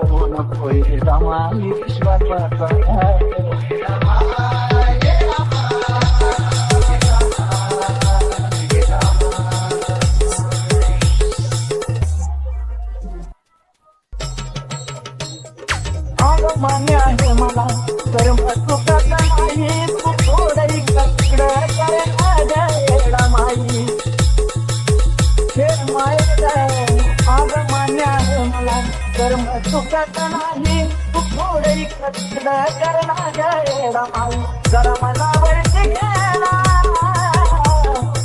करू नकोय रामा मी विश्वासाचा मान्य आहे मला तर चुकत नाही तू थोडही ककड करे माझ्या येडा माई हे मायेला आग मान्य आहे मला तर चुकत नाही तू थोडही ककड करे माझ्या येडा माई जरा मनावरती घेणा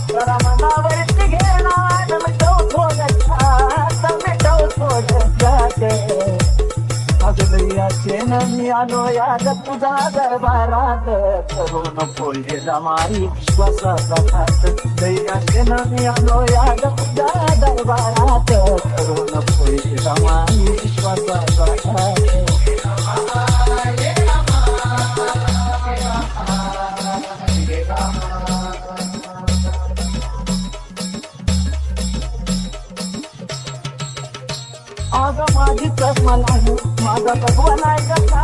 जरा मनावरती घेणा मिटव थोडं जाते अजूनयाचे मी आलो याद तुझा दरबारात करू नको हे रामाई विश्वासाचा घात दैयाचे मी आलो याद तुझा दरबारात करू नको हे रामाई विश्वासाचा घात आग माझी चष्मा लागू माझा भगवान आहे का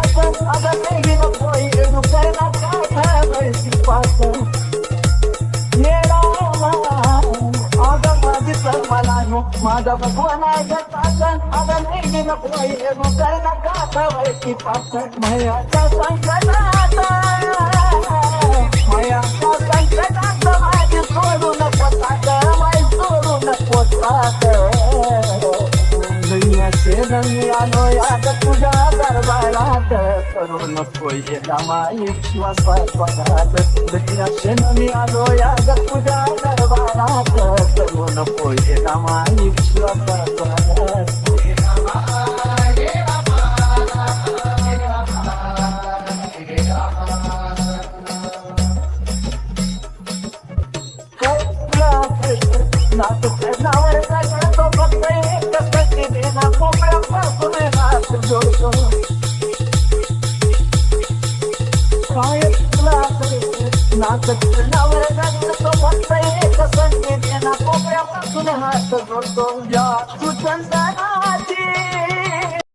आग नाही नकोय करना काय वैसी पास येडा आग माझी चष्मा लागू माझा भगवान आहे का आग नाही नकोय करना काय वैसी पास मायाच्या संकटात माझी सोडू नको माय सोडू नको मी आलो याद तुझ्या दरबारात करू नको हे रामाई विश्वासात दैयाचे मी आलो याद तुझ्या दरबारात करू नको हे रामाई विश्वासात नातू नावर तो फक्त एकच देना कोपऱ्यापासून हात जोडतो काय तुला नातू नावर तो फक्त एकच देना कोपऱ्यापासून हात जोडतो या तू चंदनाची